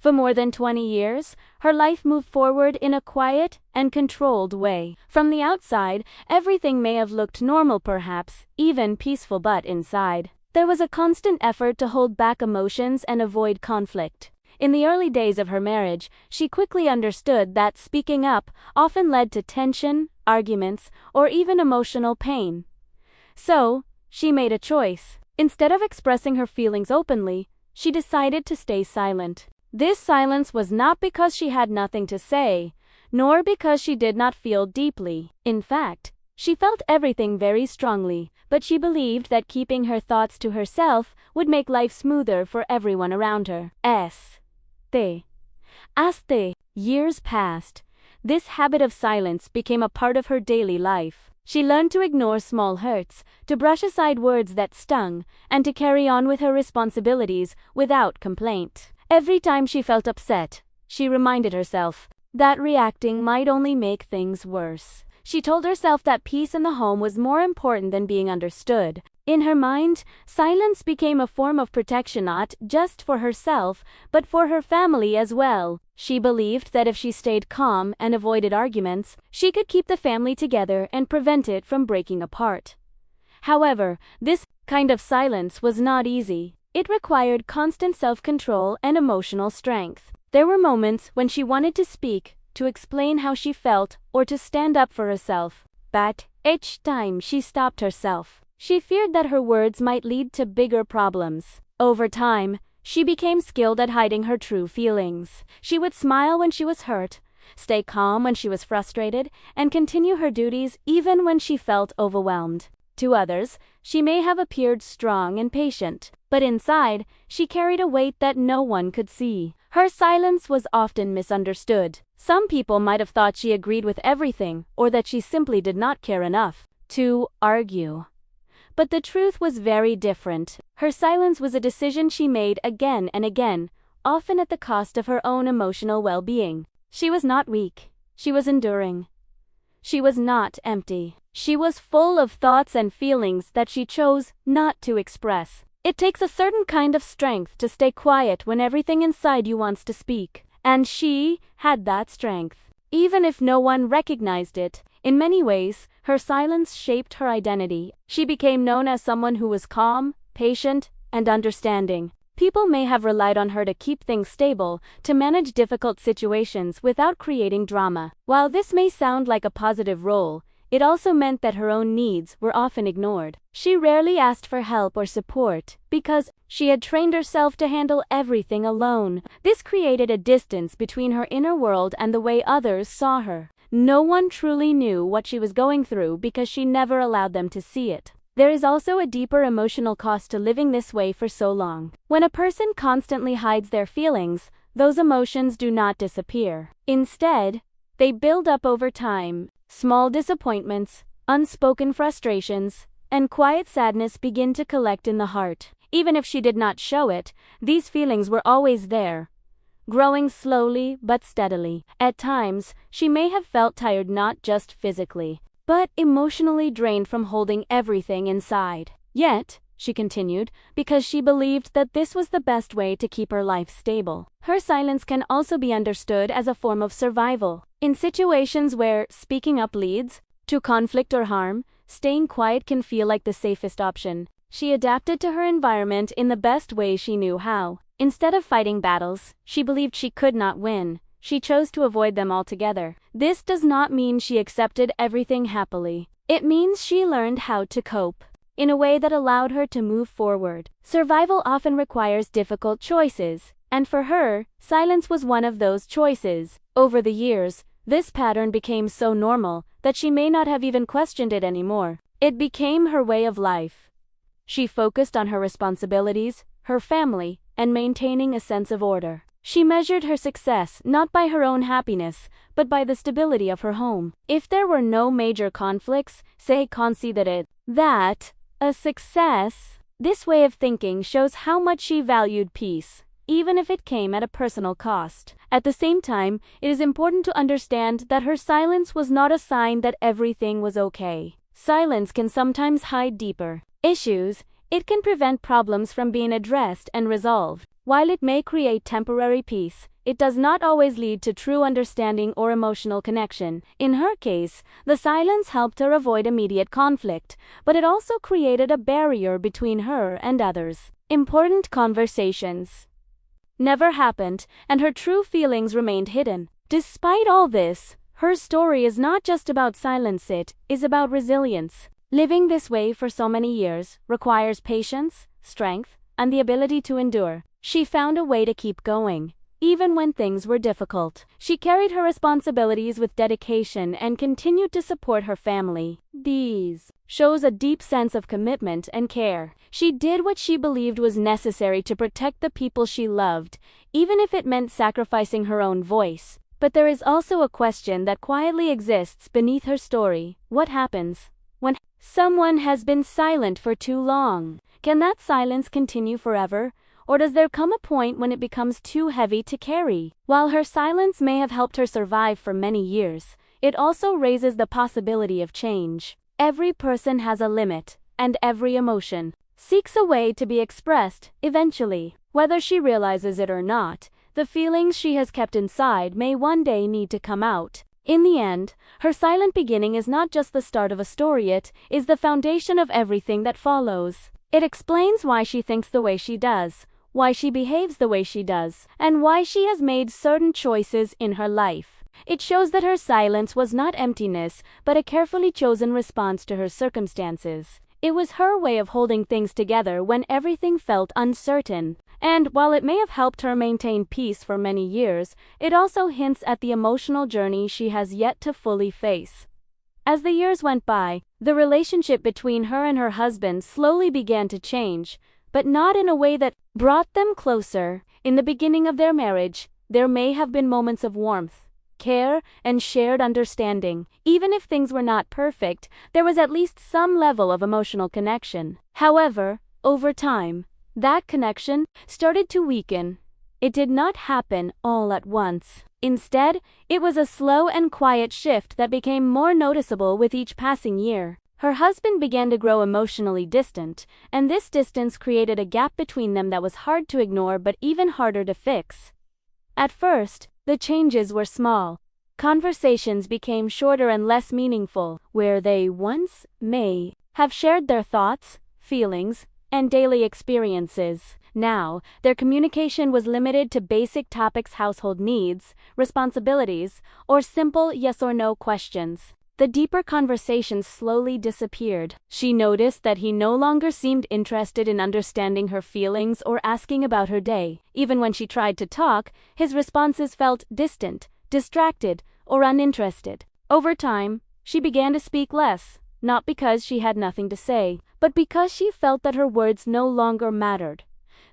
For more than 20 years, her life moved forward in a quiet and controlled way. From the outside, everything may have looked normal perhaps, even peaceful, but inside, there was a constant effort to hold back emotions and avoid conflict. In the early days of her marriage, she quickly understood that speaking up often led to tension, arguments, or even emotional pain. So, she made a choice. Instead of expressing her feelings openly, she decided to stay silent. This silence was not because she had nothing to say, nor because she did not feel deeply. In fact, she felt everything very strongly, but she believed that keeping her thoughts to herself would make life smoother for everyone around her. As the years passed, this habit of silence became a part of her daily life. She learned to ignore small hurts, to brush aside words that stung, and to carry on with her responsibilities without complaint. Every time she felt upset, she reminded herself that reacting might only make things worse. She told herself that peace in the home was more important than being understood. In her mind, silence became a form of protection not just for herself, but for her family as well. She believed that if she stayed calm and avoided arguments, she could keep the family together and prevent it from breaking apart. However, this kind of silence was not easy. It required constant self-control and emotional strength. There were moments when she wanted to speak, to explain how she felt, or to stand up for herself. But each time she stopped herself. She feared that her words might lead to bigger problems. Over time, she became skilled at hiding her true feelings. She would smile when she was hurt, stay calm when she was frustrated, and continue her duties even when she felt overwhelmed. To others, she may have appeared strong and patient, but inside, she carried a weight that no one could see. Her silence was often misunderstood. Some people might have thought she agreed with everything, or that she simply did not care enough to argue. But the truth was very different. Her silence was a decision she made again and again, often at the cost of her own emotional well-being. She was not weak. She was enduring. She was not empty. She was full of thoughts and feelings that she chose not to express. It takes a certain kind of strength to stay quiet when everything inside you wants to speak. And she had that strength. Even if no one recognized it, in many ways, her silence shaped her identity. She became known as someone who was calm, patient, and understanding. People may have relied on her to keep things stable, to manage difficult situations without creating drama. While this may sound like a positive role, it also meant that her own needs were often ignored. She rarely asked for help or support because she had trained herself to handle everything alone. This created a distance between her inner world and the way others saw her. No one truly knew what she was going through because she never allowed them to see it. There is also a deeper emotional cost to living this way for so long. When a person constantly hides their feelings, those emotions do not disappear. Instead, they build up over time. Small disappointments, unspoken frustrations, and quiet sadness begin to collect in the heart. Even if she did not show it, these feelings were always there, growing slowly but steadily. At times, she may have felt tired not just physically, but emotionally drained from holding everything inside. Yet, she continued, because she believed that this was the best way to keep her life stable. Her silence can also be understood as a form of survival. In situations where speaking up leads to conflict or harm, staying quiet can feel like the safest option. She adapted to her environment in the best way she knew how. Instead of fighting battles she believed she could not win, she chose to avoid them altogether. This does not mean she accepted everything happily. It means she learned how to cope in a way that allowed her to move forward. Survival often requires difficult choices, and for her, silence was one of those choices. Over the years, this pattern became so normal that she may not have even questioned it anymore. It became her way of life. She focused on her responsibilities, her family, and maintaining a sense of order. She measured her success not by her own happiness, but by the stability of her home. If there were no major conflicts, say considered that a success. This way of thinking shows how much she valued peace, even if it came at a personal cost. At the same time, it is important to understand that her silence was not a sign that everything was okay. Silence can sometimes hide deeper issues. It can prevent problems from being addressed and resolved. While it may create temporary peace, it does not always lead to true understanding or emotional connection. In her case, the silence helped her avoid immediate conflict, but it also created a barrier between her and others. Important conversations never happened, and her true feelings remained hidden. Despite all this, her story is not just about silence, it is about resilience. Living this way for so many years requires patience, strength, and the ability to endure. She found a way to keep going, even when things were difficult. She carried her responsibilities with dedication and continued to support her family. These shows a deep sense of commitment and care. She did what she believed was necessary to protect the people she loved, even if it meant sacrificing her own voice. But there is also a question that quietly exists beneath her story. What happens when someone has been silent for too long? Can that silence continue forever? Or does there come a point when it becomes too heavy to carry? While her silence may have helped her survive for many years, it also raises the possibility of change. Every person has a limit, and every emotion seeks a way to be expressed, eventually. Whether she realizes it or not, the feelings she has kept inside may one day need to come out. In the end, her silent beginning is not just the start of a story, it is the foundation of everything that follows. It explains why she thinks the way she does, why she behaves the way she does, and why she has made certain choices in her life. It shows that her silence was not emptiness, but a carefully chosen response to her circumstances. It was her way of holding things together when everything felt uncertain. And while it may have helped her maintain peace for many years, it also hints at the emotional journey she has yet to fully face. As the years went by, the relationship between her and her husband slowly began to change, but not in a way that brought them closer. In the beginning of their marriage, there may have been moments of warmth, care, and shared understanding. Even if things were not perfect, there was at least some level of emotional connection. However, over time, that connection started to weaken. It did not happen all at once. Instead, it was a slow and quiet shift that became more noticeable with each passing year. Her husband began to grow emotionally distant, and this distance created a gap between them that was hard to ignore but even harder to fix. At first, the changes were small. Conversations became shorter and less meaningful, where they once may have shared their thoughts, feelings, and daily experiences. Now, their communication was limited to basic topics: household needs, responsibilities, or simple yes or no questions. The deeper conversations slowly disappeared. She noticed that he no longer seemed interested in understanding her feelings or asking about her day. Even when she tried to talk, his responses felt distant, distracted, or uninterested. Over time, she began to speak less, not because she had nothing to say, but because she felt that her words no longer mattered.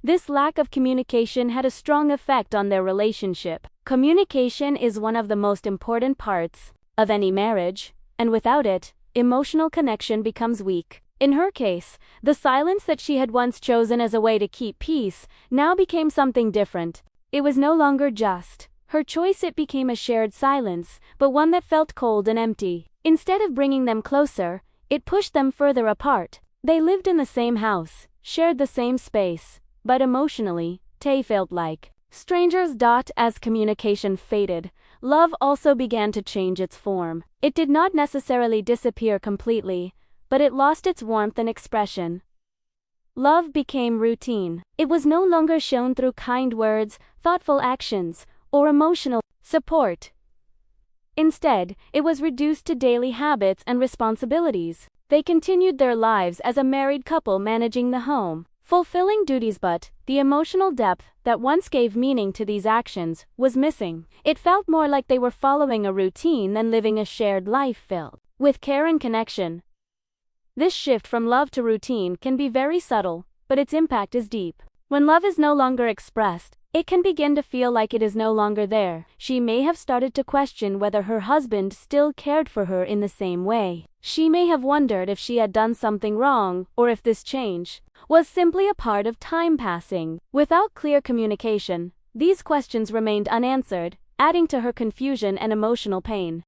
This lack of communication had a strong effect on their relationship. Communication is one of the most important parts of any marriage, and without it, emotional connection becomes weak. In her case, the silence that she had once chosen as a way to keep peace now became something different. It was no longer just her choice, it became a shared silence, but one that felt cold and empty. Instead of bringing them closer, it pushed them further apart. They lived in the same house, shared the same space, but emotionally, they felt like strangers. As communication faded, love also began to change its form. It did not necessarily disappear completely, but it lost its warmth and expression. Love became routine. It was no longer shown through kind words, thoughtful actions, or emotional support. Instead, it was reduced to daily habits and responsibilities. They continued their lives as a married couple managing the home, fulfilling duties, but the emotional depth that once gave meaning to these actions was missing. It felt more like they were following a routine than living a shared life filled with care and connection. This shift from love to routine can be very subtle, but its impact is deep. When love is no longer expressed, it can begin to feel like it is no longer there. She may have started to question whether her husband still cared for her in the same way. She may have wondered if she had done something wrong, or if this change was simply a part of time passing. Without clear communication, these questions remained unanswered, adding to her confusion and emotional pain.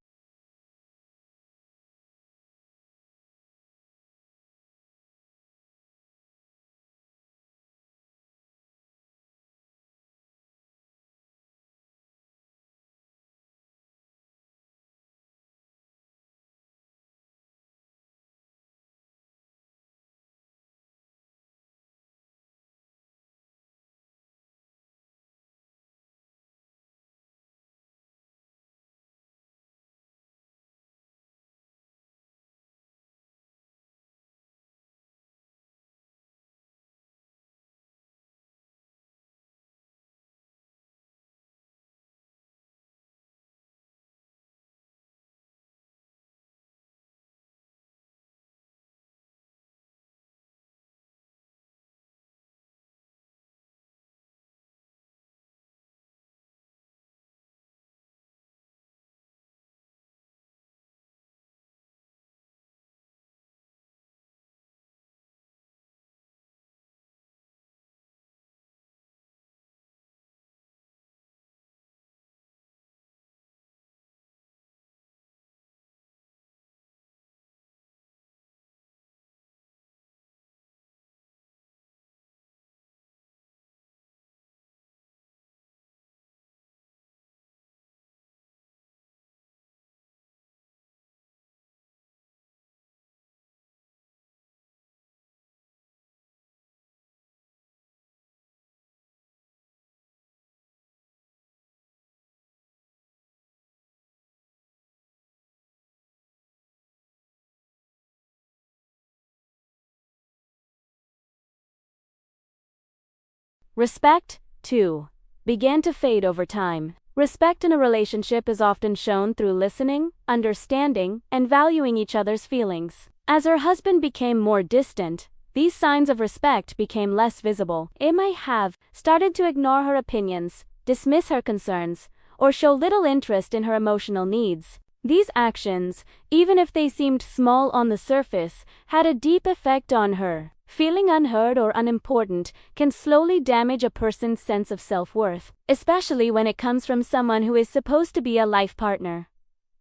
Respect, too, began to fade over time. Respect in a relationship is often shown through listening, understanding, and valuing each other's feelings. As her husband became more distant, these signs of respect became less visible. It might have started to ignore her opinions, dismiss her concerns, or show little interest in her emotional needs. These actions, even if they seemed small on the surface, had a deep effect on her. Feeling unheard or unimportant can slowly damage a person's sense of self-worth, especially when it comes from someone who is supposed to be a life partner.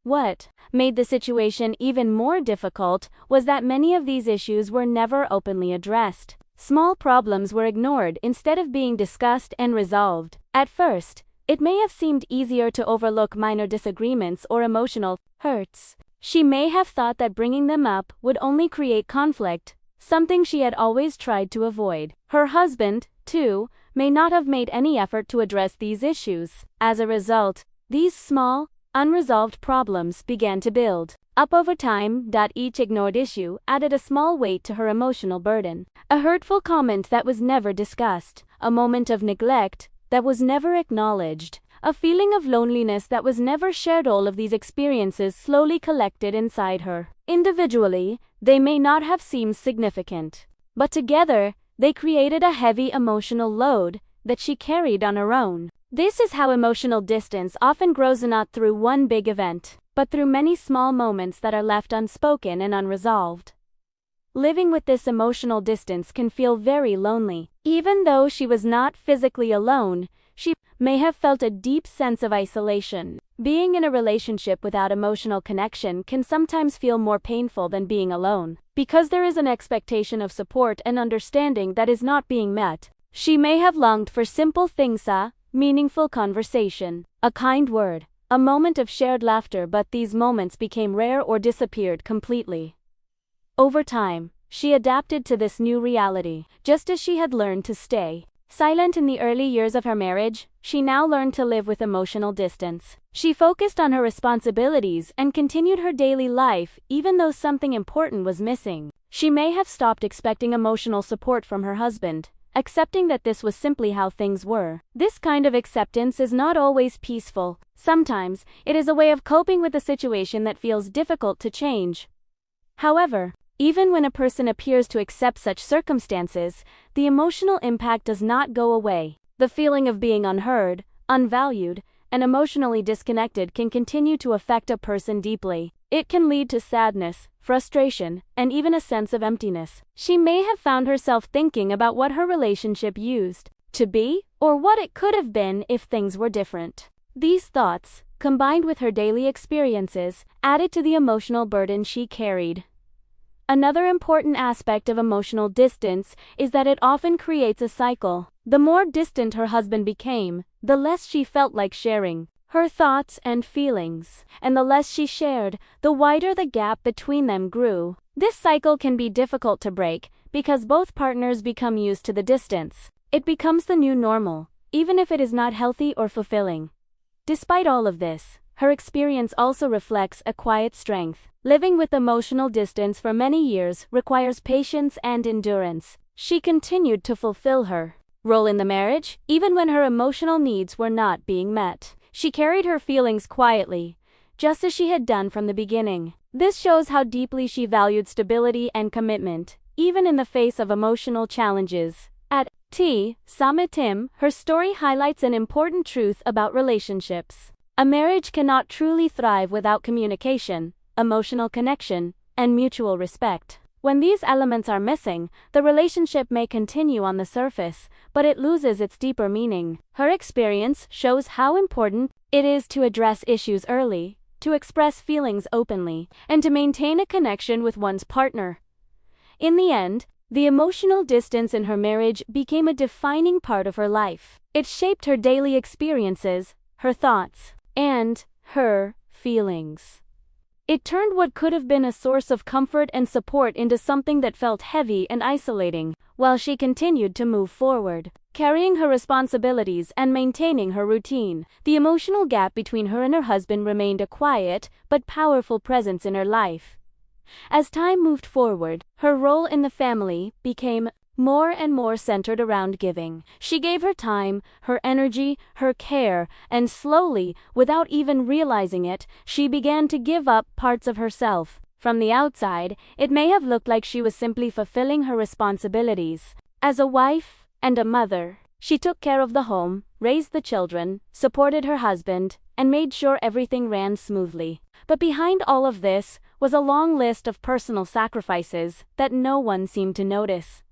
What made the situation even more difficult was that many of these issues were never openly addressed. Small problems were ignored instead of being discussed and resolved. At first, it may have seemed easier to overlook minor disagreements or emotional hurts. She may have thought that bringing them up would only create conflict, something she had always tried to avoid. Her husband, too, may not have made any effort to address these issues. As a result, these small, unresolved problems began to build up over time. Each ignored issue added a small weight to her emotional burden. A hurtful comment that was never discussed, a moment of neglect that was never acknowledged, a feeling of loneliness that was never shared. All of these experiences slowly collected inside her. Individually, they may not have seemed significant, but together, they created a heavy emotional load that she carried on her own. This is how emotional distance often grows, not through one big event, but through many small moments that are left unspoken and unresolved. Living with this emotional distance can feel very lonely. Even though she was not physically alone, she may have felt a deep sense of isolation. Being in a relationship without emotional connection can sometimes feel more painful than being alone, because there is an expectation of support and understanding that is not being met. She may have longed for simple things, a meaningful conversation, a kind word, a moment of shared laughter, but these moments became rare or disappeared completely. Over time, she adapted to this new reality. Just as she had learned to stay silent in the early years of her marriage, she now learned to live with emotional distance. She focused on her responsibilities and continued her daily life even though something important was missing. She may have stopped expecting emotional support from her husband, accepting that this was simply how things were. This kind of acceptance is not always peaceful. Sometimes, it is a way of coping with a situation that feels difficult to change. However, even when a person appears to accept such circumstances, the emotional impact does not go away. The feeling of being unheard, unvalued, and emotionally disconnected can continue to affect a person deeply. It can lead to sadness, frustration, and even a sense of emptiness. She may have found herself thinking about what her relationship used to be, or what it could have been if things were different. These thoughts, combined with her daily experiences, added to the emotional burden she carried. Another important aspect of emotional distance is that it often creates a cycle. The more distant her husband became, the less she felt like sharing her thoughts and feelings, and the less she shared, the wider the gap between them grew. This cycle can be difficult to break because both partners become used to the distance. It becomes the new normal, even if it is not healthy or fulfilling. Despite all of this, her experience also reflects a quiet strength. Living with emotional distance for many years requires patience and endurance. She continued to fulfill her role in the marriage, even when her emotional needs were not being met. She carried her feelings quietly, just as she had done from the beginning. This shows how deeply she valued stability and commitment, even in the face of emotional challenges. At Summitim, her story highlights an important truth about relationships. A marriage cannot truly thrive without communication, emotional connection, and mutual respect. When these elements are missing, the relationship may continue on the surface, but it loses its deeper meaning. Her experience shows how important it is to address issues early, to express feelings openly, and to maintain a connection with one's partner. In the end, the emotional distance in her marriage became a defining part of her life. It shaped her daily experiences, her thoughts, and her feelings. It turned what could have been a source of comfort and support into something that felt heavy and isolating, while she continued to move forward, carrying her responsibilities and maintaining her routine. The emotional gap between her and her husband remained a quiet but powerful presence in her life. As time moved forward, her role in the family became more and more centered around giving. She gave her time, her energy, her care, and slowly, without even realizing it, she began to give up parts of herself. From the outside, it may have looked like she was simply fulfilling her responsibilities. As a wife and a mother, she took care of the home, raised the children, supported her husband, and made sure everything ran smoothly. But behind all of this was a long list of personal sacrifices that no one seemed to notice.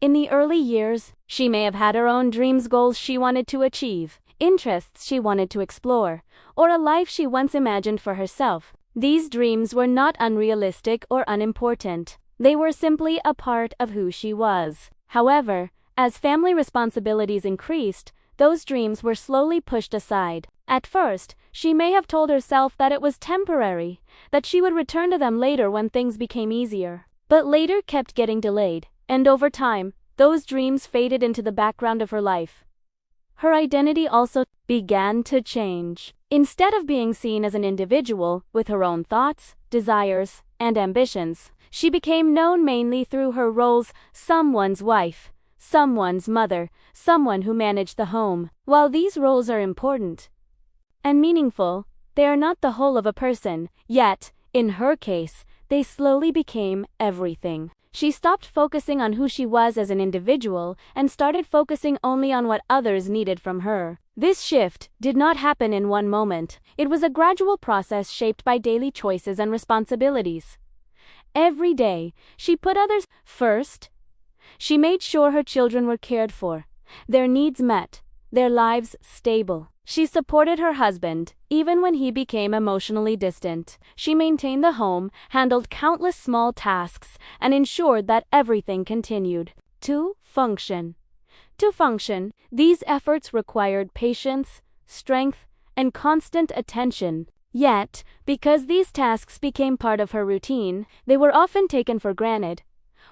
In the early years, she may have had her own dreams, goals she wanted to achieve, interests she wanted to explore, or a life she once imagined for herself. These dreams were not unrealistic or unimportant. They were simply a part of who she was. However, as family responsibilities increased, those dreams were slowly pushed aside. At first, she may have told herself that it was temporary, that she would return to them later when things became easier. But later kept getting delayed, and over time, those dreams faded into the background of her life. Her identity also began to change. Instead of being seen as an individual with her own thoughts, desires, and ambitions, she became known mainly through her roles: someone's wife, someone's mother, someone who managed the home. While these roles are important and meaningful, they are not the whole of a person. Yet, in her case, they slowly became everything. She stopped focusing on who she was as an individual and started focusing only on what others needed from her. This shift did not happen in one moment. It was a gradual process shaped by daily choices and responsibilities. Every day, she put others first. She made sure her children were cared for, their needs met, their lives stable. She supported her husband, even when he became emotionally distant. She maintained the home, handled countless small tasks, and ensured that everything continued to function. To function, these efforts required patience, strength, and constant attention. Yet, because these tasks became part of her routine, they were often taken for granted.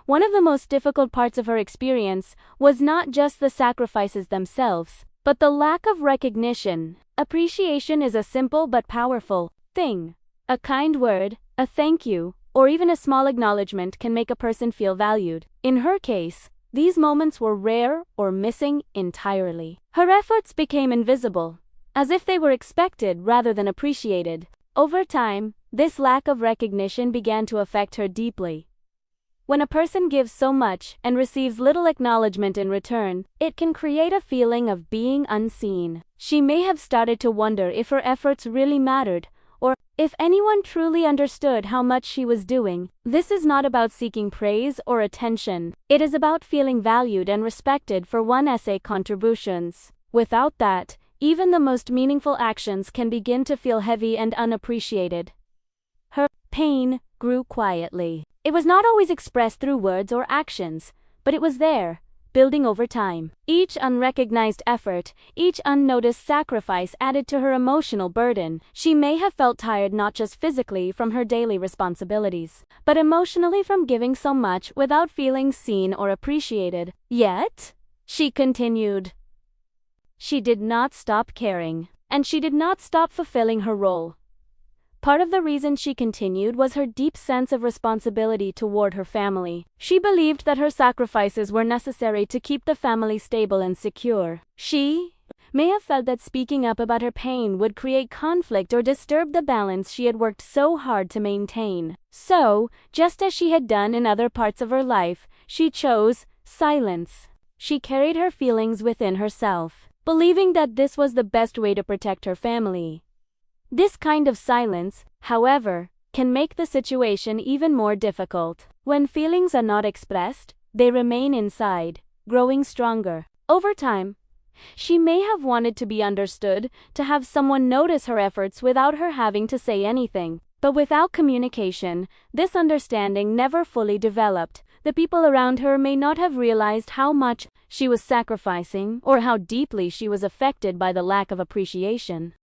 One of the most difficult parts of her experience was not just the sacrifices themselves, but the lack of recognition. Appreciation is a simple but powerful thing. A kind word, a thank you, or even a small acknowledgement can make a person feel valued. In her case, these moments were rare or missing entirely. Her efforts became invisible, as if they were expected rather than appreciated. Over time, this lack of recognition began to affect her deeply. When a person gives so much and receives little acknowledgement in return, it can create a feeling of being unseen. She may have started to wonder if her efforts really mattered, or if anyone truly understood how much she was doing. This is not about seeking praise or attention. It is about feeling valued and respected for one's contributions. Without that, even the most meaningful actions can begin to feel heavy and unappreciated. Her pain grew quietly. It was not always expressed through words or actions, but it was there, building over time. Each unrecognized effort, each unnoticed sacrifice added to her emotional burden. She may have felt tired not just physically from her daily responsibilities, but emotionally from giving so much without feeling seen or appreciated. Yet, she continued. She did not stop caring, and she did not stop fulfilling her role. Part of the reason she continued was her deep sense of responsibility toward her family. She believed that her sacrifices were necessary to keep the family stable and secure. She may have felt that speaking up about her pain would create conflict or disturb the balance she had worked so hard to maintain. So, just as she had done in other parts of her life, she chose silence. She carried her feelings within herself, believing that this was the best way to protect her family. This kind of silence, however, can make the situation even more difficult. When feelings are not expressed, they remain inside, growing stronger. Over time, she may have wanted to be understood, to have someone notice her efforts without her having to say anything. But without communication, this understanding never fully developed. The people around her may not have realized how much she was sacrificing or how deeply she was affected by the lack of appreciation.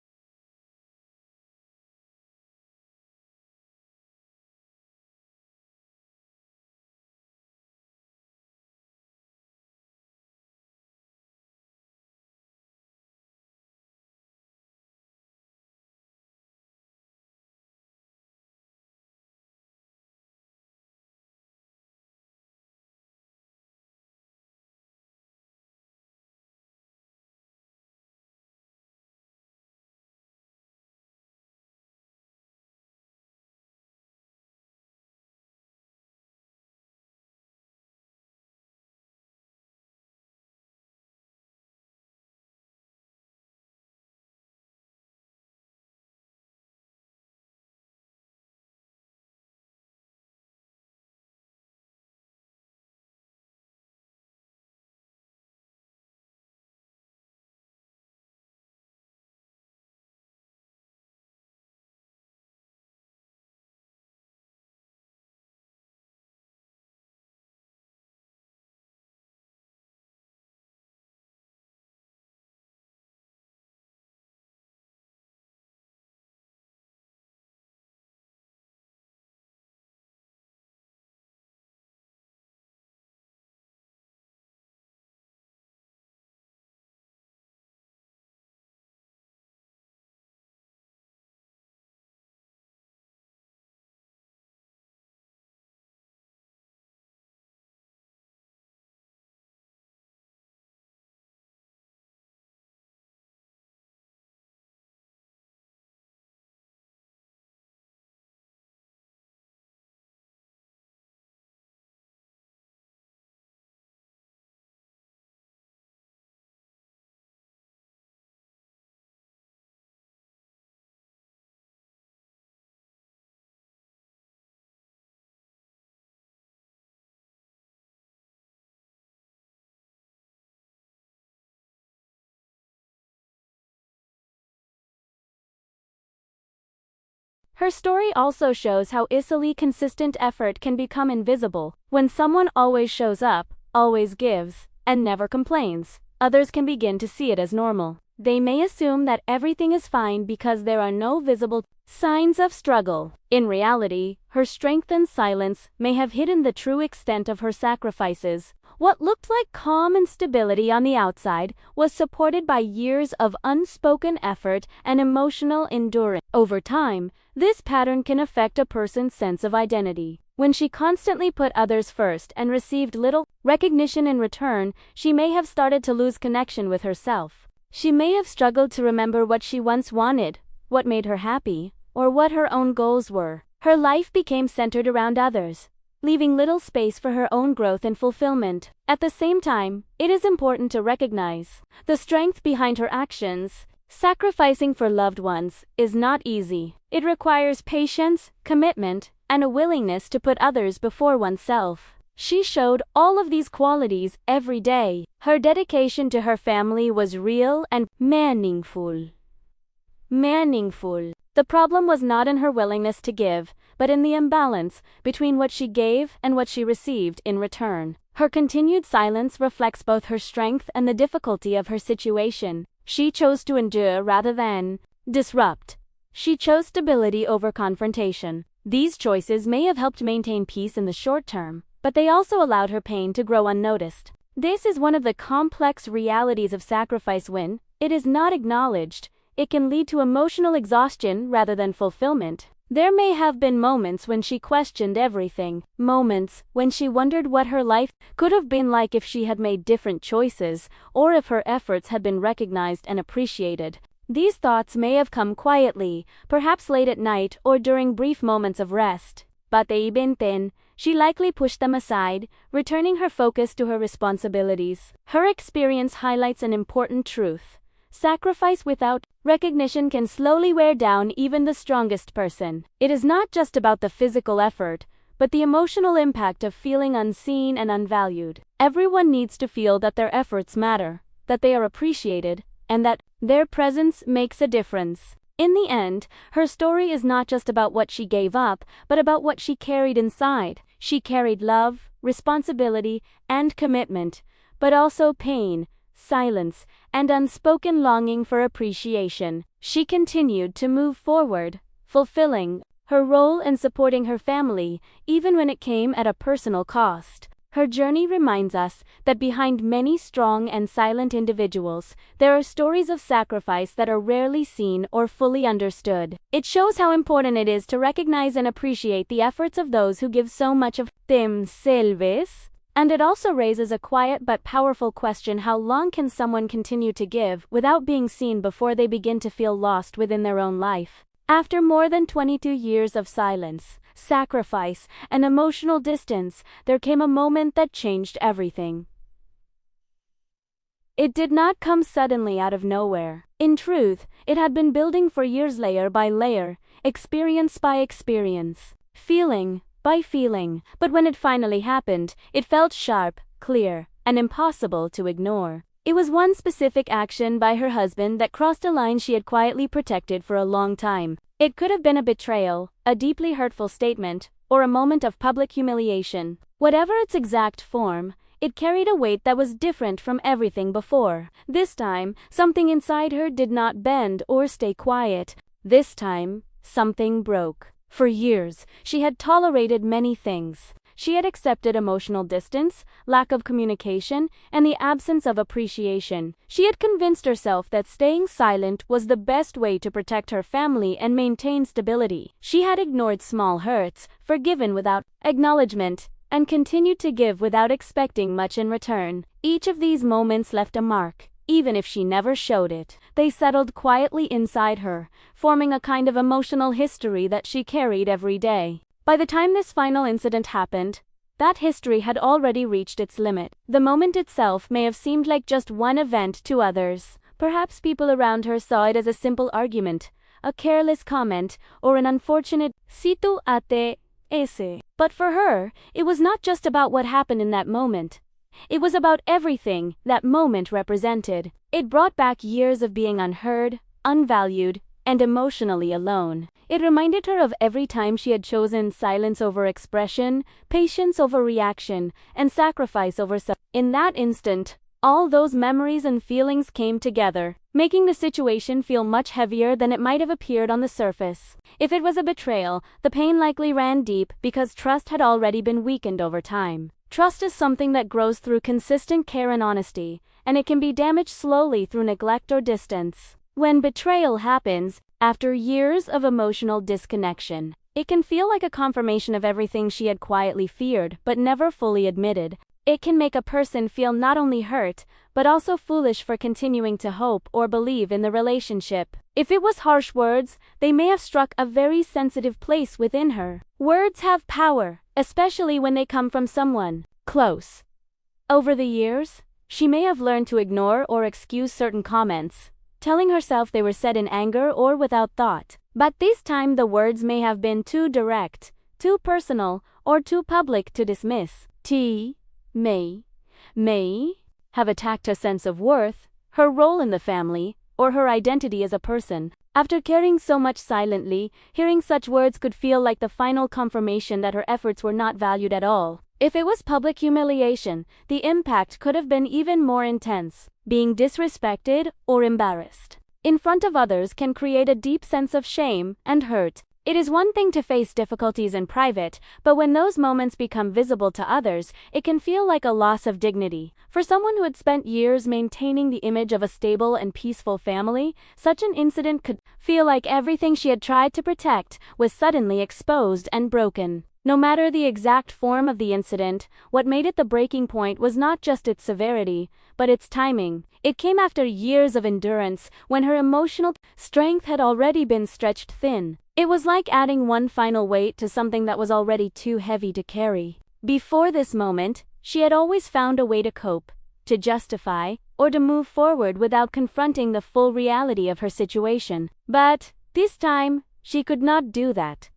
Her story also shows how easily consistent effort can become invisible. When someone always shows up, always gives, and never complains, others can begin to see it as normal. They may assume that everything is fine because there are no visible signs of struggle. In reality, her strength and silence may have hidden the true extent of her sacrifices. What looked like calm and stability on the outside was supported by years of unspoken effort and emotional endurance. Over time, this pattern can affect a person's sense of identity. When she constantly put others first and received little recognition in return, she may have started to lose connection with herself. She may have struggled to remember what she once wanted, what made her happy, or what her own goals were. Her life became centered around others, leaving little space for her own growth and fulfillment. At the same time, it is important to recognize the strength behind her actions. Sacrificing for loved ones is not easy. It requires patience, commitment, and a willingness to put others before oneself. She showed all of these qualities every day. Her dedication to her family was real and meaningful. The problem was not in her willingness to give, but in the imbalance between what she gave and what she received in return. Her continued silence reflects both her strength and the difficulty of her situation. She chose to endure rather than disrupt. She chose stability over confrontation. These choices may have helped maintain peace in the short term, but they also allowed her pain to grow unnoticed. This is one of the complex realities of sacrifice. When it is not acknowledged, it can lead to emotional exhaustion rather than fulfillment. There may have been moments when she questioned everything, moments when she wondered what her life could have been like if she had made different choices, or if her efforts had been recognized and appreciated. These thoughts may have come quietly, perhaps late at night or during brief moments of rest. But even then, she likely pushed them aside, returning her focus to her responsibilities. Her experience highlights an important truth. Sacrifice without recognition can slowly wear down even the strongest person. It is not just about the physical effort, but the emotional impact of feeling unseen and unvalued. Everyone needs to feel that their efforts matter, that they are appreciated, and that their presence makes a difference. In the end, her story is not just about what she gave up, but about what she carried inside. She carried love, responsibility, and commitment, but also pain, silence, and unspoken longing for appreciation. She continued to move forward, fulfilling her role and supporting her family, even when it came at a personal cost. Her journey reminds us that behind many strong and silent individuals, there are stories of sacrifice that are rarely seen or fully understood. It shows how important it is to recognize and appreciate the efforts of those who give so much of themselves. And it also raises a quiet but powerful question: how long can someone continue to give without being seen before they begin to feel lost within their own life? After more than 22 years of silence, sacrifice, and emotional distance, there came a moment that changed everything. It did not come suddenly out of nowhere. In truth, it had been building for years, layer by layer, experience by experience, feeling by feeling. But when it finally happened, it felt sharp, clear, and impossible to ignore. It was one specific action by her husband that crossed a line she had quietly protected for a long time. It could have been a betrayal, a deeply hurtful statement, or a moment of public humiliation. Whatever its exact form, it carried a weight that was different from everything before. This time, something inside her did not bend or stay quiet. This time, something broke. For years, she had tolerated many things. She had accepted emotional distance, lack of communication, and the absence of appreciation. She had convinced herself that staying silent was the best way to protect her family and maintain stability. She had ignored small hurts, forgiven without acknowledgement, and continued to give without expecting much in return. Each of these moments left a mark, even if she never showed it. They settled quietly inside her, forming a kind of emotional history that she carried every day. By the time this final incident happened, that history had already reached its limit. The moment itself may have seemed like just one event to others. Perhaps people around her saw it as a simple argument, a careless comment, or an unfortunate situation. But for her, it was not just about what happened in that moment. It was about everything that moment represented. It brought back years of being unheard, unvalued, and emotionally alone. It reminded her of every time she had chosen silence over expression, patience over reaction, and sacrifice over self. In that instant, all those memories and feelings came together, making the situation feel much heavier than it might have appeared on the surface. If it was a betrayal, the pain likely ran deep because trust had already been weakened over time. Trust is something that grows through consistent care and honesty, and it can be damaged slowly through neglect or distance. When betrayal happens, after years of emotional disconnection, it can feel like a confirmation of everything she had quietly feared but never fully admitted. It can make a person feel not only hurt, but also foolish for continuing to hope or believe in the relationship. If it was harsh words, they may have struck a very sensitive place within her. Words have power, especially when they come from someone close. Over the years, she may have learned to ignore or excuse certain comments, telling herself they were said in anger or without thought. But this time the words may have been too direct, too personal, or too public to dismiss. May have attacked her sense of worth, her role in the family, or her identity as a person. After caring so much silently, hearing such words could feel like the final confirmation that her efforts were not valued at all. If it was public humiliation, the impact could have been even more intense. Being disrespected or embarrassed in front of others can create a deep sense of shame and hurt. It is one thing to face difficulties in private, but when those moments become visible to others, it can feel like a loss of dignity. For someone who had spent years maintaining the image of a stable and peaceful family, such an incident could feel like everything she had tried to protect was suddenly exposed and broken. No matter the exact form of the incident, what made it the breaking point was not just its severity, but its timing. It came after years of endurance, when her emotional strength had already been stretched thin. It was like adding one final weight to something that was already too heavy to carry. Before this moment, she had always found a way to cope, to justify, or to move forward without confronting the full reality of her situation. But this time, she could not do that.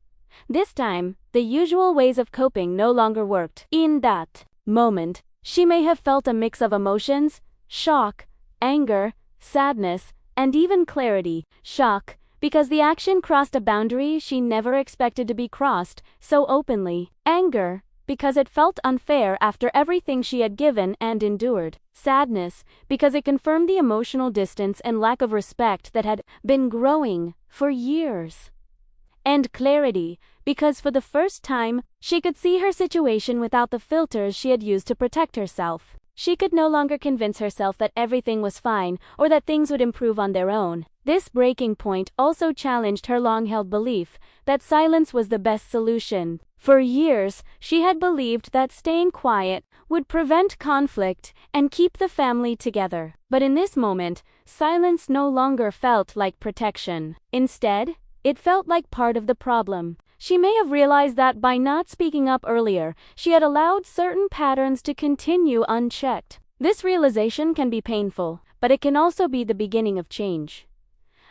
This time, the usual ways of coping no longer worked. In that moment, she may have felt a mix of emotions: shock, anger, sadness, and even clarity. Shock, because the action crossed a boundary she never expected to be crossed so openly. Anger, because it felt unfair after everything she had given and endured. Sadness, because it confirmed the emotional distance and lack of respect that had been growing for years. And clarity, because for the first time, she could see her situation without the filters she had used to protect herself. She could no longer convince herself that everything was fine or that things would improve on their own. This breaking point also challenged her long-held belief that silence was the best solution. For years, she had believed that staying quiet would prevent conflict and keep the family together. But in this moment, silence no longer felt like protection. Instead, it felt like part of the problem. She may have realized that by not speaking up earlier, she had allowed certain patterns to continue unchecked. This realization can be painful, but it can also be the beginning of change.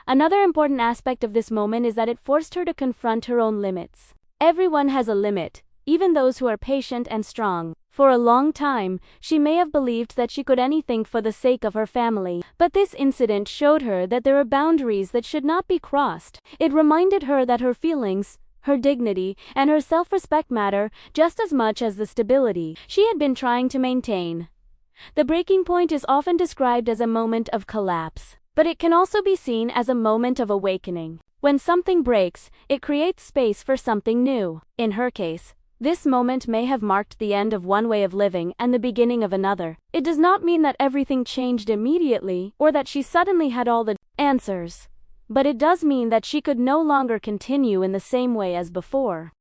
Another important aspect of this moment is that it forced her to confront her own limits. Everyone has a limit, even those who are patient and strong. For a long time, she may have believed that she could anything for the sake of her family. But this incident showed her that there are boundaries that should not be crossed. It reminded her that her feelings, her dignity, and her self-respect matter just as much as the stability she had been trying to maintain. The breaking point is often described as a moment of collapse, but it can also be seen as a moment of awakening. When something breaks, it creates space for something new. In her case, this moment may have marked the end of one way of living and the beginning of another. It does not mean that everything changed immediately or that she suddenly had all the answers, but it does mean that she could no longer continue in the same way as before.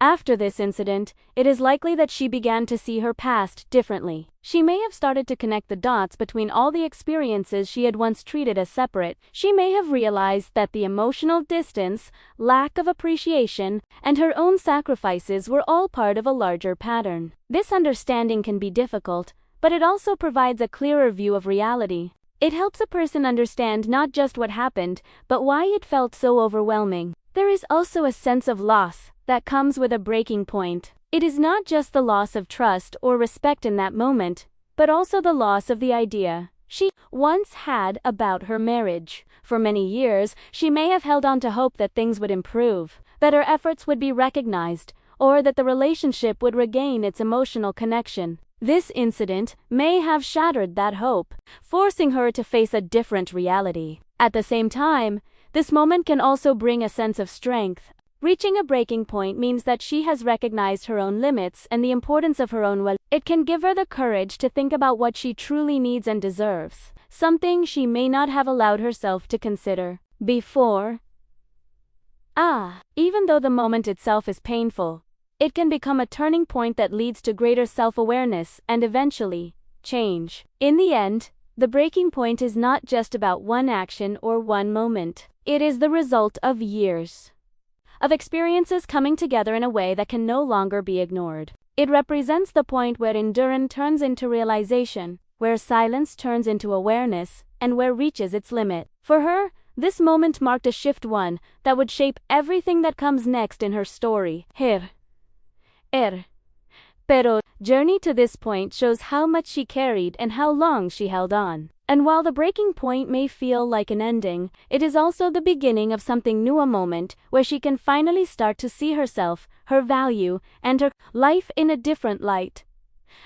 After this incident, it is likely that she began to see her past differently. She may have started to connect the dots between all the experiences she had once treated as separate. She may have realized that the emotional distance, lack of appreciation, and her own sacrifices were all part of a larger pattern. This understanding can be difficult, but it also provides a clearer view of reality. It helps a person understand not just what happened, but why it felt so overwhelming. There is also a sense of loss that comes with a breaking point. It is not just the loss of trust or respect in that moment, but also the loss of the idea she once had about her marriage. For many years, she may have held on to hope that things would improve, that her efforts would be recognized, or that the relationship would regain its emotional connection. This incident may have shattered that hope, forcing her to face a different reality. At the same time, this moment can also bring a sense of strength. Reaching a breaking point means that she has recognized her own limits and the importance of her own well. It can give her the courage to think about what she truly needs and deserves, something she may not have allowed herself to consider before. Even though the moment itself is painful, it can become a turning point that leads to greater self-awareness and eventually, change. In the end, the breaking point is not just about one action or one moment. It is the result of years of experiences coming together in a way that can no longer be ignored. It represents the point where endurance turns into realization, where silence turns into awareness, and where reaches its limit. For her, this moment marked a shift, one that would shape everything that comes next in her story. Pero journey to this point shows how much she carried and how long she held on. And while the breaking point may feel like an ending, it is also the beginning of something new, a moment where she can finally start to see herself, her value, and her life in a different light.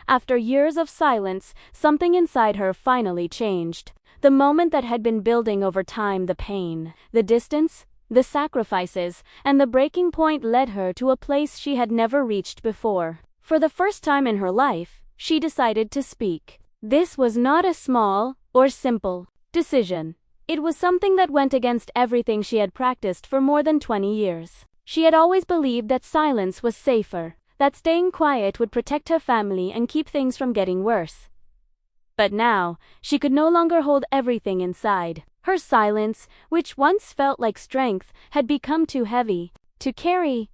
After years of silence, something inside her finally changed. The moment that had been building over time, the pain, the distance, the sacrifices, and the breaking point led her to a place she had never reached before. For the first time in her life, she decided to speak. This was not a small or simple decision. It was something that went against everything she had practiced for more than 20 years. She had always believed that silence was safer, that staying quiet would protect her family and keep things from getting worse. But now, she could no longer hold everything inside. Her silence, which once felt like strength, had become too heavy to carry.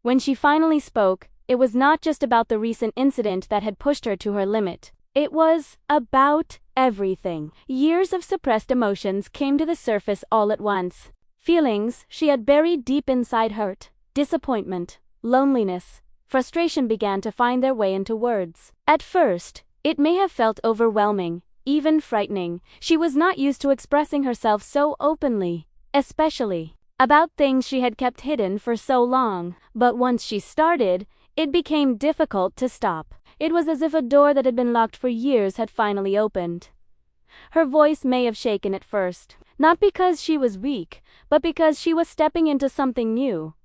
When she finally spoke, it was not just about the recent incident that had pushed her to her limit. It was about everything. Years of suppressed emotions came to the surface all at once. Feelings she had buried deep inside: hurt, disappointment, loneliness, frustration began to find their way into words. At first, it may have felt overwhelming, even frightening. She was not used to expressing herself so openly, especially about things she had kept hidden for so long. But once she started, it became difficult to stop. It was as if a door that had been locked for years had finally opened. Her voice may have shaken at first, not because she was weak, but because she was stepping into something new.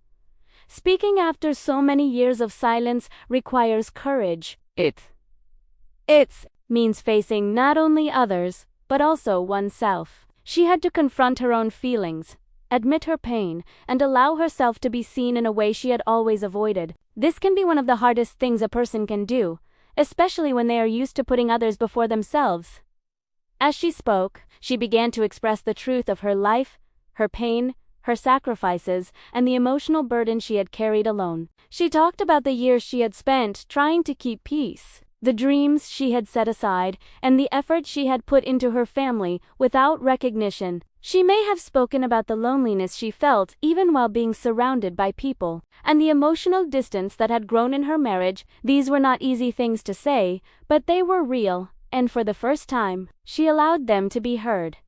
Speaking after so many years of silence requires courage. It means facing not only others, but also oneself. She had to confront her own feelings, admit her pain, and allow herself to be seen in a way she had always avoided. This can be one of the hardest things a person can do, especially when they are used to putting others before themselves. As she spoke, she began to express the truth of her life, her pain, her sacrifices, and the emotional burden she had carried alone. She talked about the years she had spent trying to keep peace, the dreams she had set aside, and the effort she had put into her family without recognition. She may have spoken about the loneliness she felt even while being surrounded by people, and the emotional distance that had grown in her marriage. These were not easy things to say, but they were real, and for the first time, she allowed them to be heard.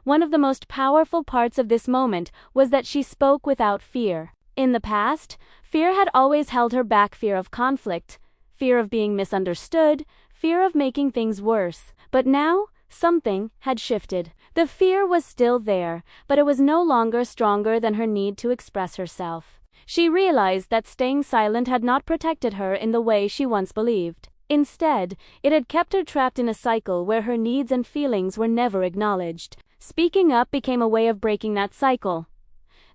One of the most powerful parts of this moment was that she spoke without fear. In the past, fear had always held her back: fear of conflict, fear of being misunderstood, fear of making things worse. But now, something had shifted. The fear was still there, but it was no longer stronger than her need to express herself. She realized that staying silent had not protected her in the way she once believed. Instead, it had kept her trapped in a cycle where her needs and feelings were never acknowledged. Speaking up became a way of breaking that cycle.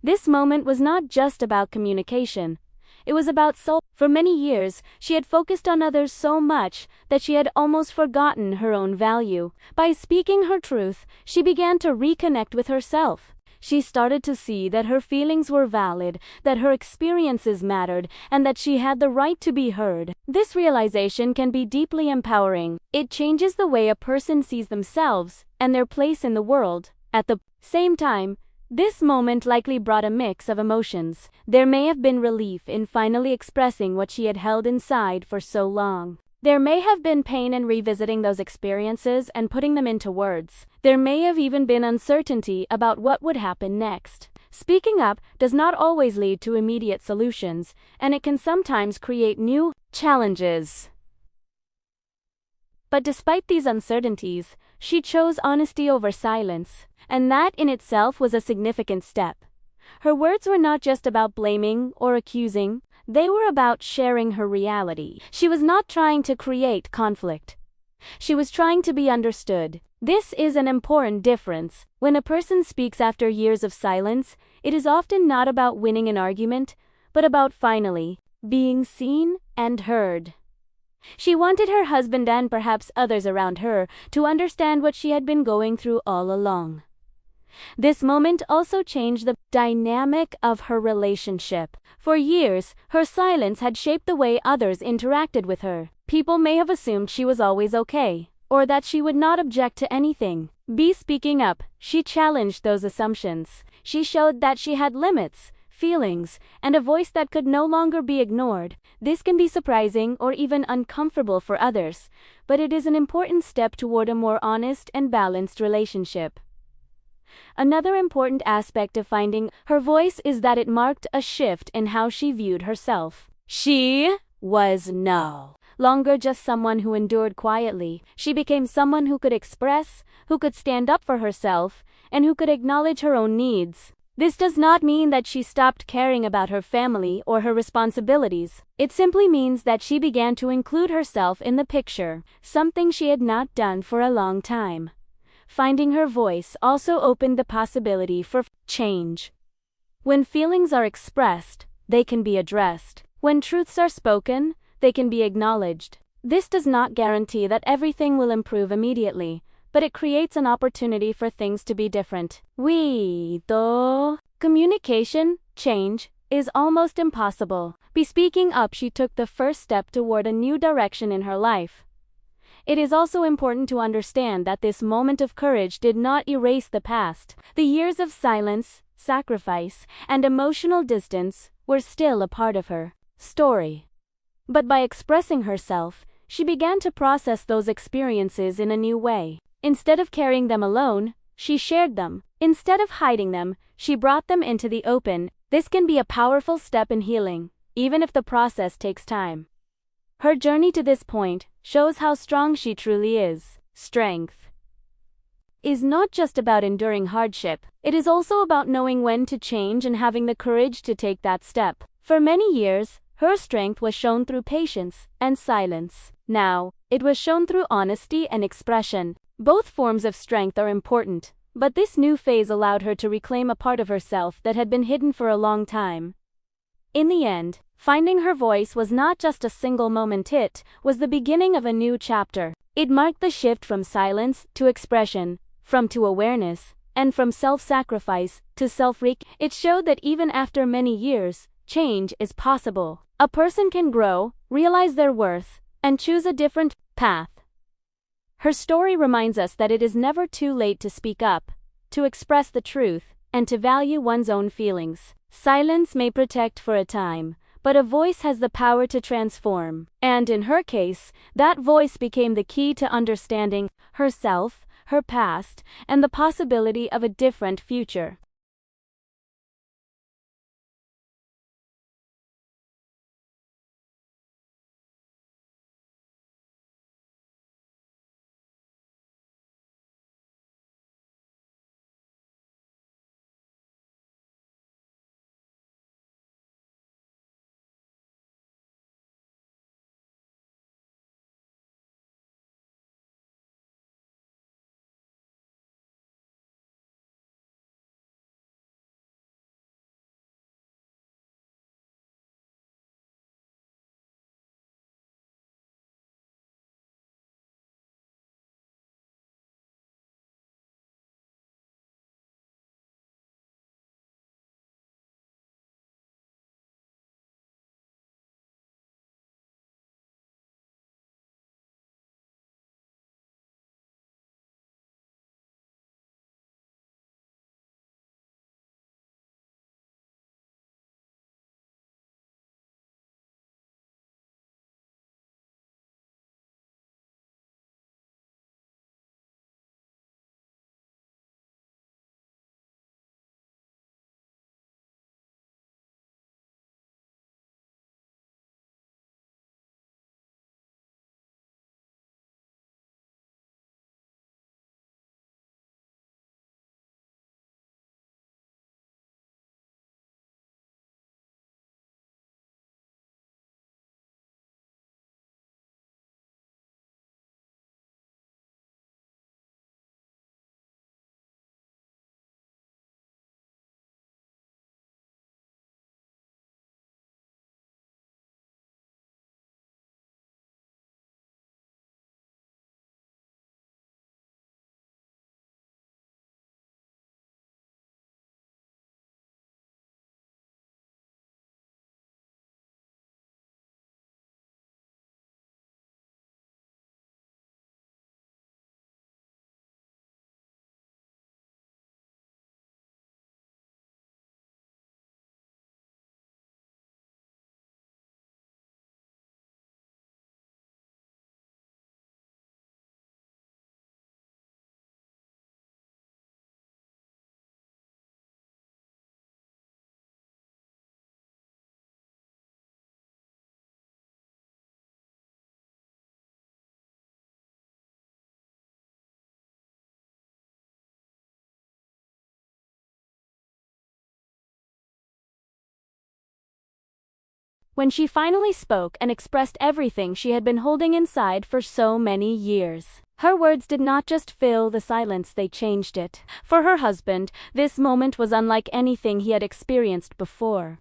This moment was not just about communication. It was about soul. For many years, she had focused on others so much that she had almost forgotten her own value. By speaking her truth, she began to reconnect with herself. She started to see that her feelings were valid, that her experiences mattered, and that she had the right to be heard. This realization can be deeply empowering. It changes the way a person sees themselves and their place in the world. At the same time, this moment likely brought a mix of emotions. There may have been relief in finally expressing what she had held inside for so long. There may have been pain in revisiting those experiences and putting them into words. There may have even been uncertainty about what would happen next. Speaking up does not always lead to immediate solutions, and it can sometimes create new challenges. But despite these uncertainties, she chose honesty over silence, and that in itself was a significant step. Her words were not just about blaming or accusing, they were about sharing her reality. She was not trying to create conflict. She was trying to be understood. This is an important difference. When a person speaks after years of silence, it is often not about winning an argument, but about finally being seen and heard. She wanted her husband and perhaps others around her to understand what she had been going through all along. This moment also changed the dynamic of her relationship. For years, her silence had shaped the way others interacted with her. People may have assumed she was always okay, or that she would not object to anything. By speaking up, she challenged those assumptions. She showed that she had limits, feelings, and a voice that could no longer be ignored. This can be surprising or even uncomfortable for others, but it is an important step toward a more honest and balanced relationship. Another important aspect of finding her voice is that it marked a shift in how she viewed herself. She was no longer just someone who endured quietly. She became someone who could express, who could stand up for herself, and who could acknowledge her own needs. This does not mean that she stopped caring about her family or her responsibilities. It simply means that she began to include herself in the picture, something she had not done for a long time. Finding her voice also opened the possibility for change. When feelings are expressed, they can be addressed. When truths are spoken, they can be acknowledged. This does not guarantee that everything will improve immediately, but it creates an opportunity for things to be different. Communication change is almost impossible. By speaking up, she took the first step toward a new direction in her life. It is also important to understand that this moment of courage did not erase the past. The years of silence, sacrifice, and emotional distance were still a part of her story. But by expressing herself, she began to process those experiences in a new way. Instead of carrying them alone, she shared them. Instead of hiding them, she brought them into the open. This can be a powerful step in healing, even if the process takes time. Her journey to this point shows how strong she truly is. Strength is not just about enduring hardship, it is also about knowing when to change and having the courage to take that step. For many years, her strength was shown through patience and silence. Now, it was shown through honesty and expression. Both forms of strength are important, but this new phase allowed her to reclaim a part of herself that had been hidden for a long time. In the end, finding her voice was not just a single moment, it was the beginning of a new chapter. It marked the shift from silence to expression, from to awareness, and from self-sacrifice to It showed that even after many years, change is possible. A person can grow, realize their worth, and choose a different path. Her story reminds us that it is never too late to speak up, to express the truth, and to value one's own feelings. Silence may protect for a time, but a voice has the power to transform. And in her case, that voice became the key to understanding herself, her past, and the possibility of a different future. when she finally spoke and expressed everything she had been holding inside for so many years. Her words did not just fill the silence, they changed it. For her husband, this moment was unlike anything he had experienced before.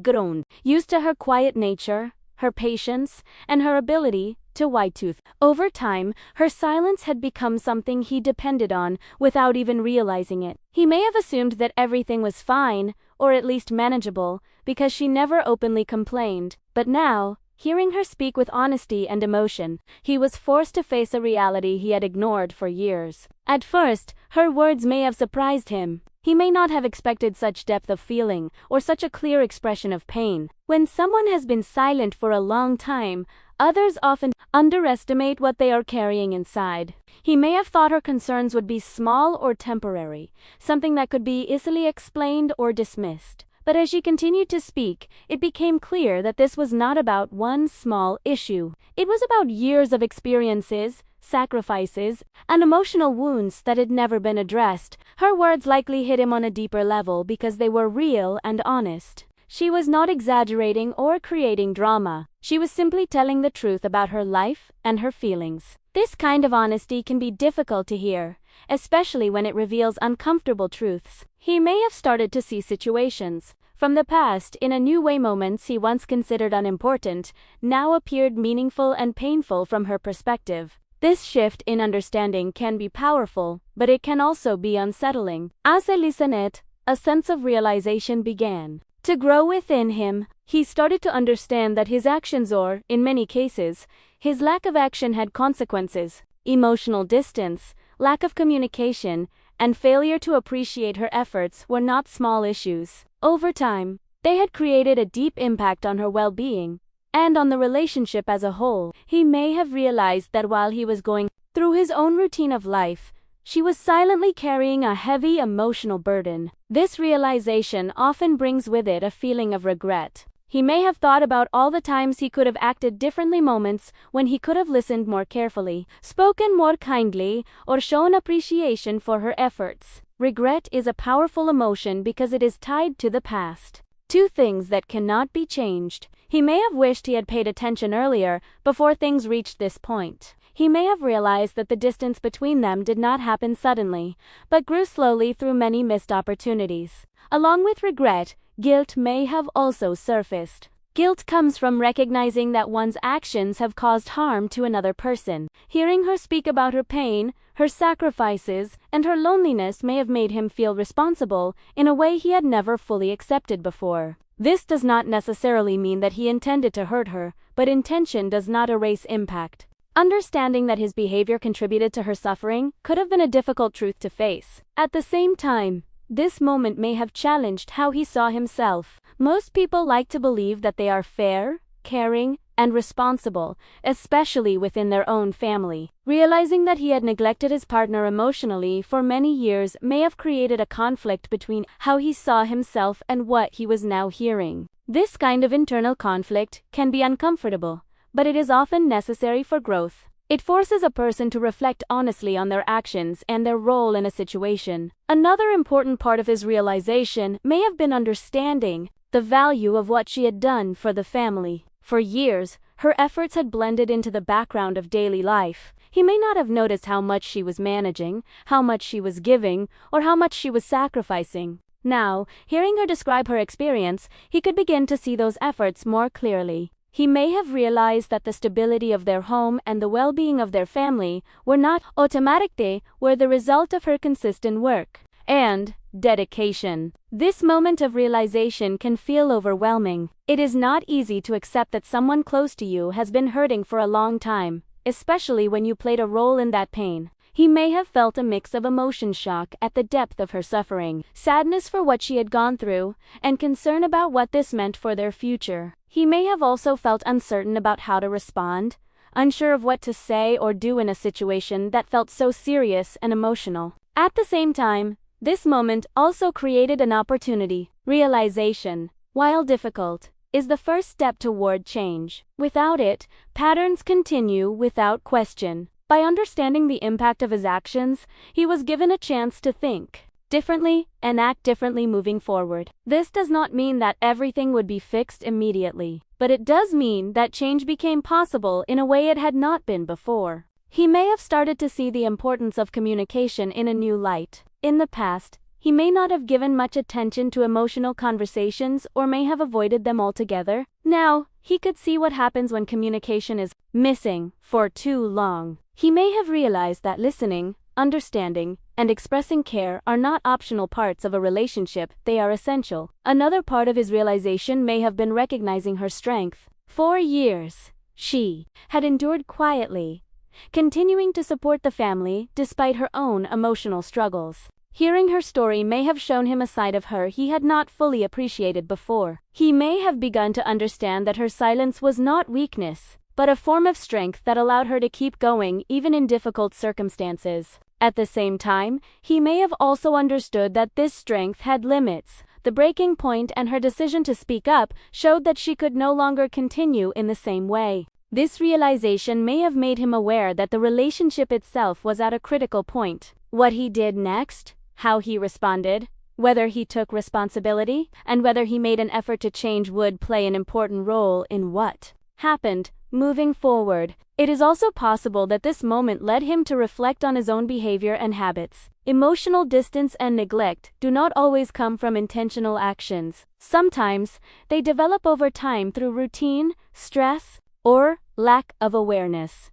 Groaned, used to her quiet nature, her patience, and her ability to white-tooth. Over time, her silence had become something he depended on without even realizing it. He may have assumed that everything was fine, or at least manageable, because she never openly complained. But now, hearing her speak with honesty and emotion, he was forced to face a reality he had ignored for years. At first, her words may have surprised him. He may not have expected such depth of feeling, or such a clear expression of pain. When someone has been silent for a long time, others often underestimate what they are carrying inside. He may have thought her concerns would be small or temporary, something that could be easily explained or dismissed. But as she continued to speak, it became clear that this was not about one small issue. It was about years of experiences, sacrifices, and emotional wounds that had never been addressed. Her words likely hit him on a deeper level because they were real and honest. She was not exaggerating or creating drama. She was simply telling the truth about her life and her feelings. This kind of honesty can be difficult to hear, especially when it reveals uncomfortable truths. He may have started to see situations from the past in a new way. Moments he once considered unimportant now appeared meaningful and painful from her perspective. This shift in understanding can be powerful, but it can also be unsettling. As he listened, a sense of realization began to grow within him. He started to understand that his actions, or, in many cases, his lack of action, had consequences. Emotional distance, lack of communication, and failure to appreciate her efforts were not small issues. Over time, they had created a deep impact on her well-being and on the relationship as a whole. He may have realized that while he was going through his own routine of life, she was silently carrying a heavy emotional burden. This realization often brings with it a feeling of regret. He may have thought about all the times he could have acted differently, moments when he could have listened more carefully, spoken more kindly, or shown appreciation for her efforts. Regret is a powerful emotion because it is tied to the past. Two things that cannot be changed. He may have wished he had paid attention earlier, before things reached this point. He may have realized that the distance between them did not happen suddenly, but grew slowly through many missed opportunities. Along with regret, guilt may have also surfaced. Guilt comes from recognizing that one's actions have caused harm to another person. Hearing her speak about her pain, her sacrifices, and her loneliness may have made him feel responsible in a way he had never fully accepted before. This does not necessarily mean that he intended to hurt her, but intention does not erase impact. Understanding that his behavior contributed to her suffering could have been a difficult truth to face. At the same time, this moment may have challenged how he saw himself. Most people like to believe that they are fair, caring, and responsible, especially within their own family. Realizing that he had neglected his partner emotionally for many years may have created a conflict between how he saw himself and what he was now hearing. This kind of internal conflict can be uncomfortable, but it is often necessary for growth. It forces a person to reflect honestly on their actions and their role in a situation. Another important part of his realization may have been understanding the value of what she had done for the family. For years, her efforts had blended into the background of daily life. He may not have noticed how much she was managing, how much she was giving, or how much she was sacrificing. Now, hearing her describe her experience, he could begin to see those efforts more clearly. He may have realized that the stability of their home and the well-being of their family were not automatic, they were the result of her consistent work and dedication. This moment of realization can feel overwhelming. It is not easy to accept that someone close to you has been hurting for a long time, especially when you played a role in that pain. He may have felt a mix of emotion, shock at the depth of her suffering, sadness for what she had gone through, and concern about what this meant for their future. He may have also felt uncertain about how to respond, unsure of what to say or do in a situation that felt so serious and emotional. At the same time, this moment also created an opportunity. Realization, while difficult, is the first step toward change. Without it, patterns continue without question. By understanding the impact of his actions, he was given a chance to think differently and act differently moving forward. This does not mean that everything would be fixed immediately, but it does mean that change became possible in a way it had not been before. He may have started to see the importance of communication in a new light. In the past, he may not have given much attention to emotional conversations or may have avoided them altogether. Now, he could see what happens when communication is missing for too long. He may have realized that listening, understanding, and expressing care are not optional parts of a relationship, they are essential. Another part of his realization may have been recognizing her strength. For years, she had endured quietly, continuing to support the family despite her own emotional struggles. Hearing her story may have shown him a side of her he had not fully appreciated before. He may have begun to understand that her silence was not weakness, but a form of strength that allowed her to keep going even in difficult circumstances. At the same time, he may have also understood that this strength had limits. The breaking point and her decision to speak up showed that she could no longer continue in the same way. This realization may have made him aware that the relationship itself was at a critical point. What he did next, how he responded, whether he took responsibility, and whether he made an effort to change would play an important role in what happened moving forward. It is also possible that this moment led him to reflect on his own behavior and habits. Emotional distance and neglect do not always come from intentional actions. Sometimes, they develop over time through routine, stress, or lack of awareness.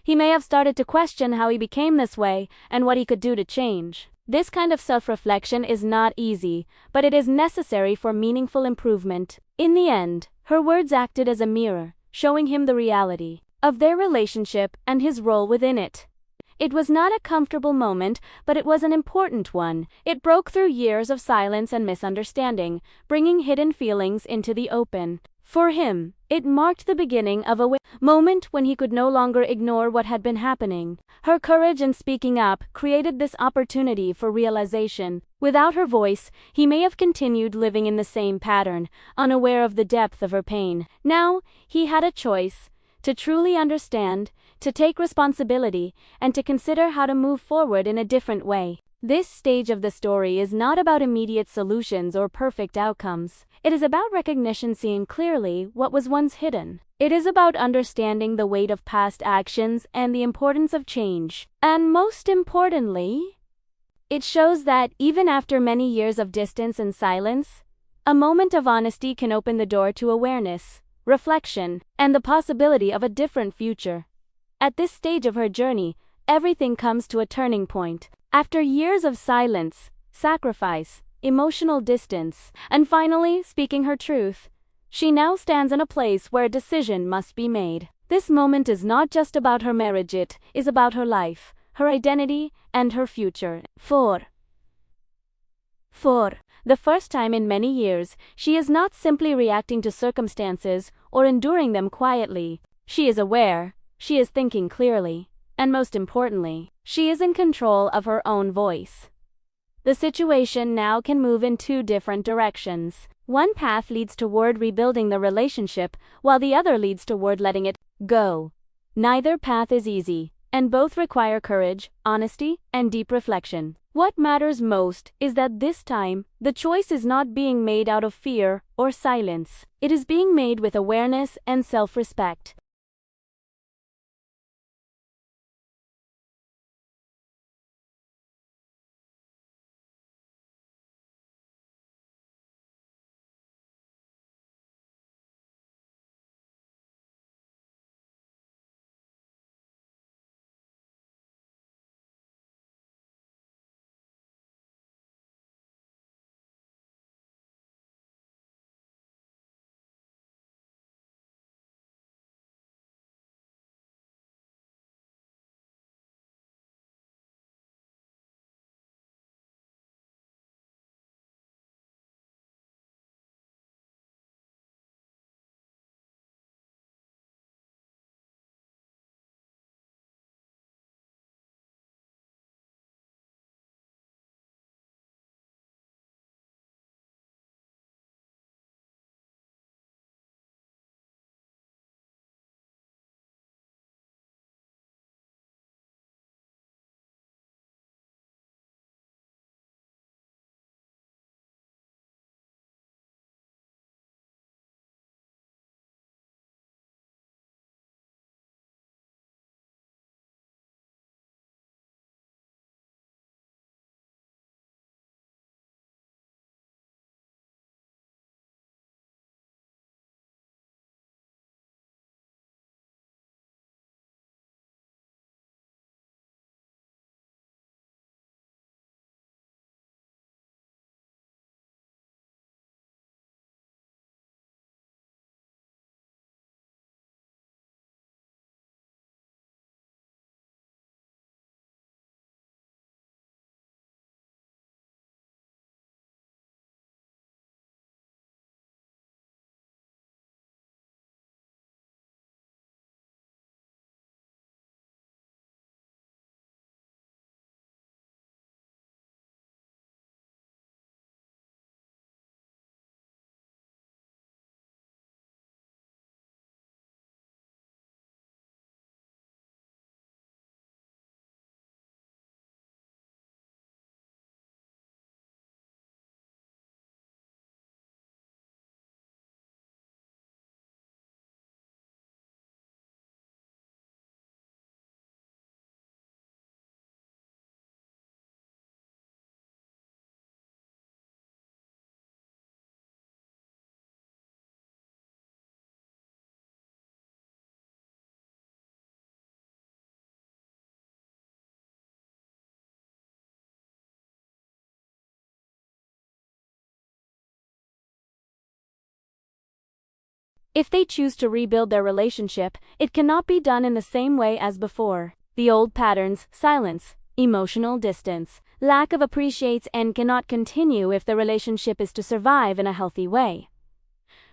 He may have started to question how he became this way and what he could do to change. This kind of self-reflection is not easy, but it is necessary for meaningful improvement. In the end, her words acted as a mirror, showing him the reality of their relationship and his role within it. It was not a comfortable moment, but it was an important one. It broke through years of silence and misunderstanding, bringing hidden feelings into the open. For him, it marked the beginning of a moment when he could no longer ignore what had been happening. Her courage in speaking up created this opportunity for realization. Without her voice, he may have continued living in the same pattern, unaware of the depth of her pain. Now, he had a choice: to truly understand, to take responsibility, and to consider how to move forward in a different way. This stage of the story is not about immediate solutions or perfect outcomes. It is about recognition, seeing clearly what was once hidden. It is about understanding the weight of past actions and the importance of change. And most importantly, it shows that even after many years of distance and silence, a moment of honesty can open the door to awareness, reflection, and the possibility of a different future. At this stage of her journey, everything comes to a turning point. After years of silence, sacrifice, emotional distance, and finally speaking her truth, she now stands in a place where a decision must be made. This moment is not just about her marriage, it is about her life, her identity, and her future. For the first time in many years, she is not simply reacting to circumstances or enduring them quietly. She is aware, she is thinking clearly, and most importantly, she is in control of her own voice. The situation now can move in two different directions. One path leads toward rebuilding the relationship, while the other leads toward letting it go. Neither path is easy, and both require courage, honesty, and deep reflection. What matters most is that this time, the choice is not being made out of fear or silence. It is being made with awareness and self-respect. If they choose to rebuild their relationship, it cannot be done in the same way as before. The old patterns, silence, emotional distance, lack of appreciates and cannot continue if the relationship is to survive in a healthy way.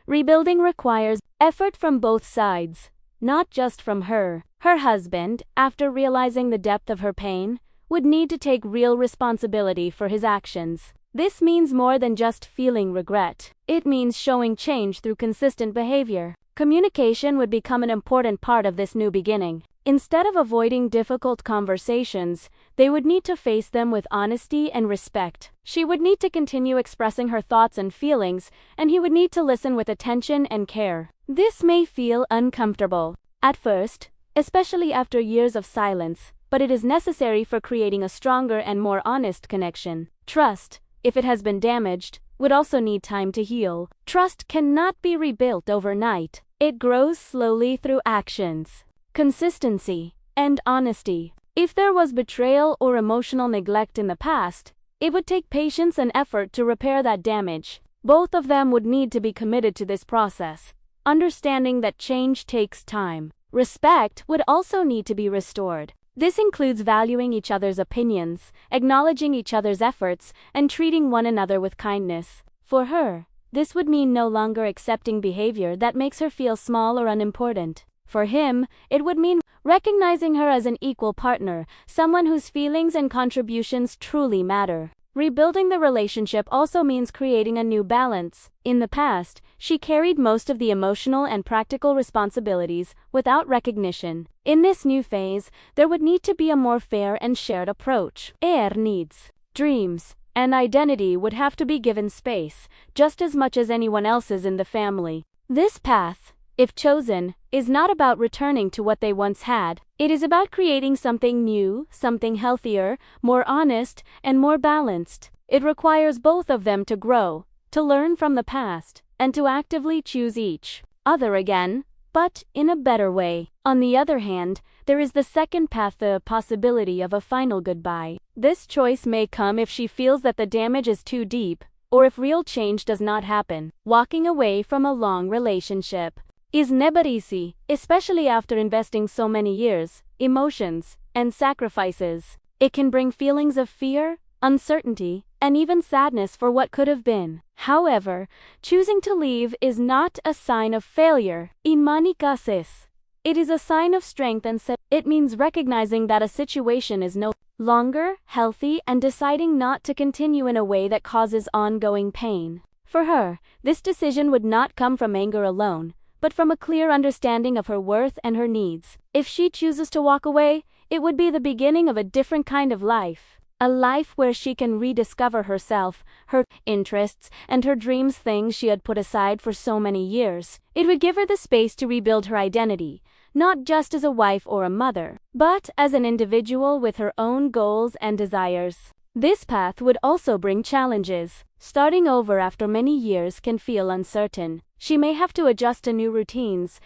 Rebuilding requires effort from both sides, not just from her. Her husband, after realizing the depth of her pain, would need to take real responsibility for his actions. This means more than just feeling regret. It means showing change through consistent behavior. Communication would become an important part of this new beginning. Instead of avoiding difficult conversations, they would need to face them with honesty and respect. She would need to continue expressing her thoughts and feelings, and he would need to listen with attention and care. This may feel uncomfortable at first, especially after years of silence, but it is necessary for creating a stronger and more honest connection. Trust, if it has been damaged, would also need time to heal. Trust cannot be rebuilt overnight. It grows slowly through actions, consistency, and honesty. If there was betrayal or emotional neglect in the past, it would take patience and effort to repair that damage. Both of them would need to be committed to this process, understanding that change takes time. Respect would also need to be restored. This includes valuing each other's opinions, acknowledging each other's efforts, and treating one another with kindness. For her, this would mean no longer accepting behavior that makes her feel small or unimportant. For him, it would mean recognizing her as an equal partner, someone whose feelings and contributions truly matter. Rebuilding the relationship also means creating a new balance. In the past, she carried most of the emotional and practical responsibilities without recognition. In this new phase, there would need to be a more fair and shared approach. Her needs, dreams, and identity would have to be given space, just as much as anyone else's in the family. This path, if chosen, is not about returning to what they once had. It is about creating something new, something healthier, more honest, and more balanced. It requires both of them to grow, to learn from the past, and to actively choose each other again, but in a better way. On the other hand, there is the second path, the possibility of a final goodbye. This choice may come if she feels that the damage is too deep, or if real change does not happen. Walking away from a long relationship is never easy, especially after investing so many years, emotions, and sacrifices. It can bring feelings of fear, uncertainty, and even sadness for what could have been. However, choosing to leave is not a sign of failure. In many cases, it is a sign of strength and it means recognizing that a situation is no longer healthy and deciding not to continue in a way that causes ongoing pain. For her, this decision would not come from anger alone, but from a clear understanding of her worth and her needs. If she chooses to walk away, it would be the beginning of a different kind of life. A life where she can rediscover herself, her interests, and her dreams, things she had put aside for so many years. It would give her the space to rebuild her identity, not just as a wife or a mother, but as an individual with her own goals and desires. This path would also bring challenges. Starting over after many years can feel uncertain. She may have to adjust to new routines,